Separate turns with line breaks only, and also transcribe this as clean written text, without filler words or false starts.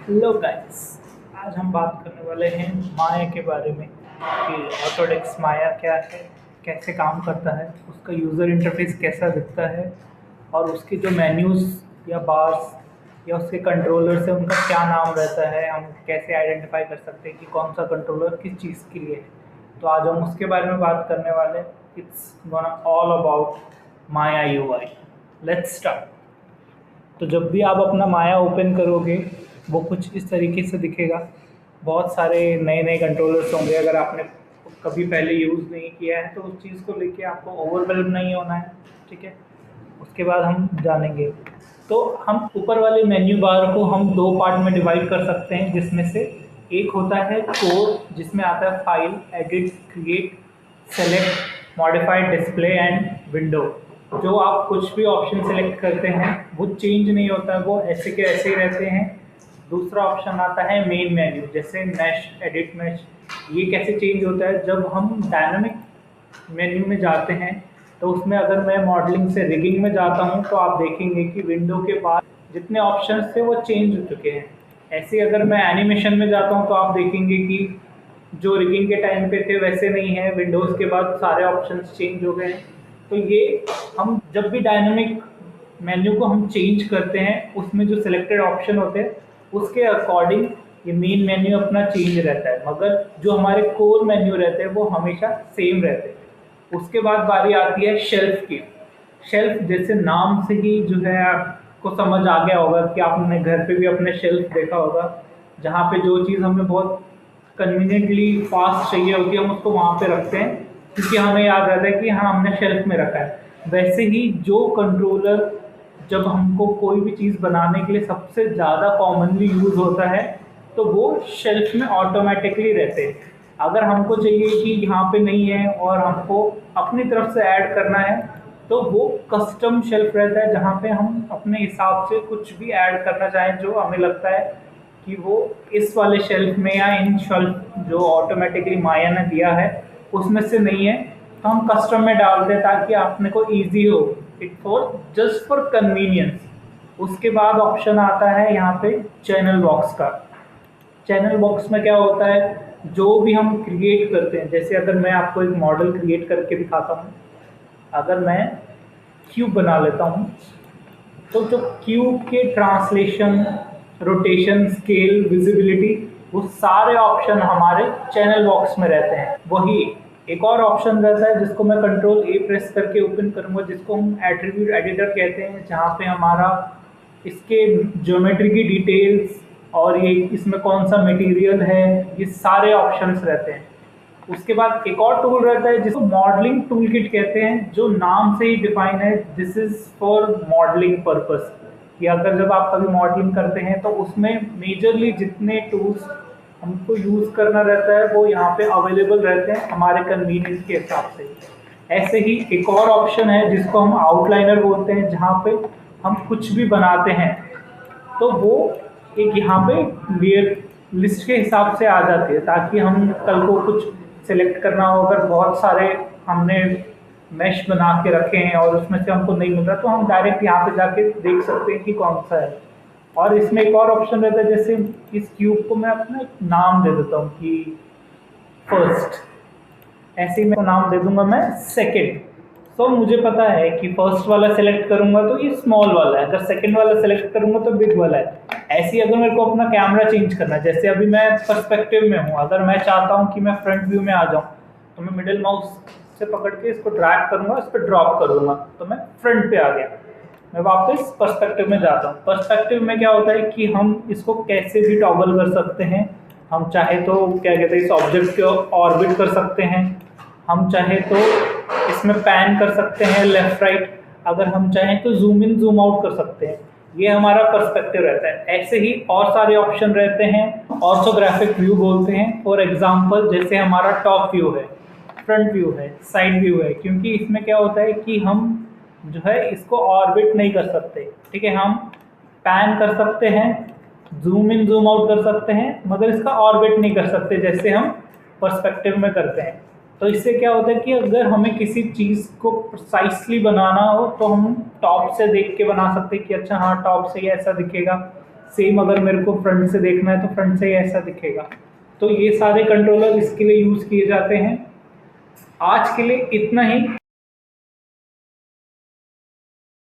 Hello guys. आज हम बात करने वाले हैं माया के बारे में कि ऑटोडेस्क माया क्या है, कैसे काम करता है, उसका यूज़र इंटरफेस कैसा दिखता है और उसके जो मेन्यूज़ या बार्स या उसके कंट्रोलर से उनका क्या नाम रहता है, हम कैसे आइडेंटिफाई कर सकते हैं कि कौन सा कंट्रोलर किस चीज़ के लिए है। तो आज हम उसके बारे में बात करने वाले हैं। It's gonna all about Maya UI. Let's start. तो जब भी आप अपना माया ओपन करोगे वो कुछ इस तरीके से दिखेगा। बहुत सारे नए नए कंट्रोलर्स होंगे। अगर आपने कभी पहले यूज़ नहीं किया है तो उस चीज़ को लेके आपको ओवरवेल्म नहीं होना है, ठीक है। उसके बाद हम जानेंगे। तो हम ऊपर वाले मेन्यू बार को हम दो पार्ट में डिवाइड कर सकते हैं, जिसमें से एक होता है कोर, जिसमें आता है file, edit, create, select, modified, display and window. जो आप कुछ भी ऑप्शन सेलेक्ट करते हैं वो चेंज नहीं होता है, वो ऐसे के ऐसे ही रहते हैं। दूसरा ऑप्शन आता है मेन मेन्यू, जैसे मैश, एडिट मैश। ये कैसे चेंज होता है, जब हम डायनामिक मेन्यू में जाते हैं तो उसमें अगर मैं मॉडलिंग से रिगिंग में जाता हूँ तो आप देखेंगे कि विंडो के बाद जितने ऑप्शंस थे वो चेंज हो चुके हैं। ऐसे ही अगर मैं एनिमेशन में जाता हूँ तो आप देखेंगे कि जो रिगिंग के टाइम पे थे वैसे नहीं है, विंडोज़ के बाद सारे ऑप्शंस चेंज हो गए हैं। तो ये हम जब भी डायनामिक मेन्यू को हम चेंज करते हैं उसमें जो सिलेक्टेड ऑप्शन होते हैं उसके अकॉर्डिंग ये मेन मेन्यू अपना चेंज रहता है, मगर जो हमारे कोर मेन्यू रहते हैं वो हमेशा सेम रहते हैं। उसके बाद बारी आती है शेल्फ की। शेल्फ जैसे नाम से ही जो है आपको समझ आ गया होगा कि आपने घर पे भी अपने शेल्फ देखा होगा, जहाँ पे जो चीज़ हमें बहुत कन्वीनियंटली फास्ट चाहिए होती है हम उसको वहाँ पे रखते हैं, क्योंकि हमें याद रहता है कि हाँ हमने शेल्फ में रखा है। वैसे ही जो कंट्रोलर जब हमको कोई भी चीज़ बनाने के लिए सबसे ज़्यादा कॉमनली यूज़ होता है तो वो शेल्फ में ऑटोमेटिकली रहते हैं। अगर हमको चाहिए कि यहाँ पे नहीं है और हमको अपनी तरफ से ऐड करना है तो वो कस्टम शेल्फ रहता है, जहाँ पे हम अपने हिसाब से कुछ भी ऐड करना चाहें जो हमें लगता है कि वो इस वाले शेल्फ में या इन शेल्फ जो ऑटोमेटिकली माया ने दिया है उसमें से नहीं है, तो हम कस्टम में डालते हैं ताकि अपने को ईजी हो, it for just for convenience. उसके बाद ऑप्शन आता है यहाँ पे चैनल बॉक्स का। चैनल बॉक्स में क्या होता है, जो भी हम क्रिएट करते हैं, जैसे अगर मैं आपको एक मॉडल क्रिएट करके दिखाता हूँ। अगर मैं क्यूब बना लेता हूँ तो जो क्यूब के ट्रांसलेशन, रोटेशन, स्केल, विजिबिलिटी, वो सारे ऑप्शन हमारे चैनल बॉक्स में रहते हैं। वही एक और ऑप्शन रहता है जिसको मैं कंट्रोल ए प्रेस करके ओपन करूँगा, जिसको हम एट्रीब्यूट एडिटर कहते हैं, जहाँ पे हमारा इसके ज्योमेट्री की डिटेल्स और ये इसमें कौन सा मटेरियल है, ये सारे ऑप्शंस रहते हैं। उसके बाद एक और टूल रहता है जिसको मॉडलिंग टूल किट कहते हैं, जो नाम से ही डिफाइन है, this is for modelling purpose. कि अगर जब आप कभी मॉडलिंग करते हैं तो उसमें मेजरली जितने टूल्स हमको यूज़ करना रहता है वो यहाँ पे अवेलेबल रहते हैं हमारे कन्वीनियंस के हिसाब से। ऐसे ही एक और ऑप्शन है जिसको हम आउटलाइनर बोलते हैं, जहाँ पे हम कुछ भी बनाते हैं तो वो एक यहाँ पे लेयर लिस्ट के हिसाब से आ जाती है, ताकि हम कल को कुछ सेलेक्ट करना हो, अगर बहुत सारे हमने मैश बना के रखे हैं और उसमें से हमको नहीं मिल रहा तो हम डायरेक्ट यहाँ पे जाके देख सकते हैं कि कौन सा है। और इसमें एक और ऑप्शन रहता है, जैसे इस क्यूब को मैं अपना एक नाम दे देता हूँ कि फर्स्ट, ऐसे ही मैं नाम दे दूंगा मैं सेकंड। तो मुझे पता है कि फर्स्ट वाला सेलेक्ट करूंगा तो ये स्मॉल वाला है, अगर सेकंड वाला सेलेक्ट करूंगा तो बिग वाला है। ऐसे ही अगर मेरे को अपना कैमरा चेंज करना है, जैसे अभी मैं पर्सपेक्टिव में हूँ, अगर मैं चाहता हूँ कि मैं फ्रंट व्यू में आ जाऊँ तो मैं मिडिल माउस से पकड़ के इसको ड्रैग करूंगा, इस पर ड्रॉप कर दूंगा तो मैं फ्रंट पे आ गया। मैं वापस पर्सपेक्टिव में जाता हूँ। पर्सपेक्टिव में क्या होता है कि हम इसको कैसे भी टॉगल कर सकते हैं। हम चाहे तो क्या कहते हैं, इस ऑब्जेक्ट को ऑर्बिट कर सकते हैं, हम चाहे तो इसमें पैन कर सकते हैं लेफ्ट राइट, अगर हम चाहें तो जूम इन जूम आउट कर सकते हैं। ये हमारा पर्सपेक्टिव रहता है। ऐसे ही और सारे ऑप्शन रहते हैं, ऑर्थोग्राफिक व्यू बोलते हैं। फॉर एग्जांपल जैसे हमारा टॉप व्यू है, फ्रंट व्यू है, साइड व्यू है, क्योंकि इसमें क्या होता है कि हम जो है इसको ऑर्बिट नहीं कर सकते, ठीक है। हम पैन कर सकते हैं, जूम इन जूम आउट कर सकते हैं, मगर इसका ऑर्बिट नहीं कर सकते जैसे हम पर्सपेक्टिव में करते हैं। तो इससे क्या होता है कि अगर हमें किसी चीज़ को प्रिसाइसली बनाना हो तो हम टॉप से देख के बना सकते हैं कि अच्छा हाँ टॉप से ये ऐसा दिखेगा, सेम अगर मेरे को फ्रंट से देखना है तो फ्रंट से ही ऐसा दिखेगा। तो ये सारे कंट्रोलर इसके लिए यूज़ किए जाते हैं। आज के लिए इतना ही।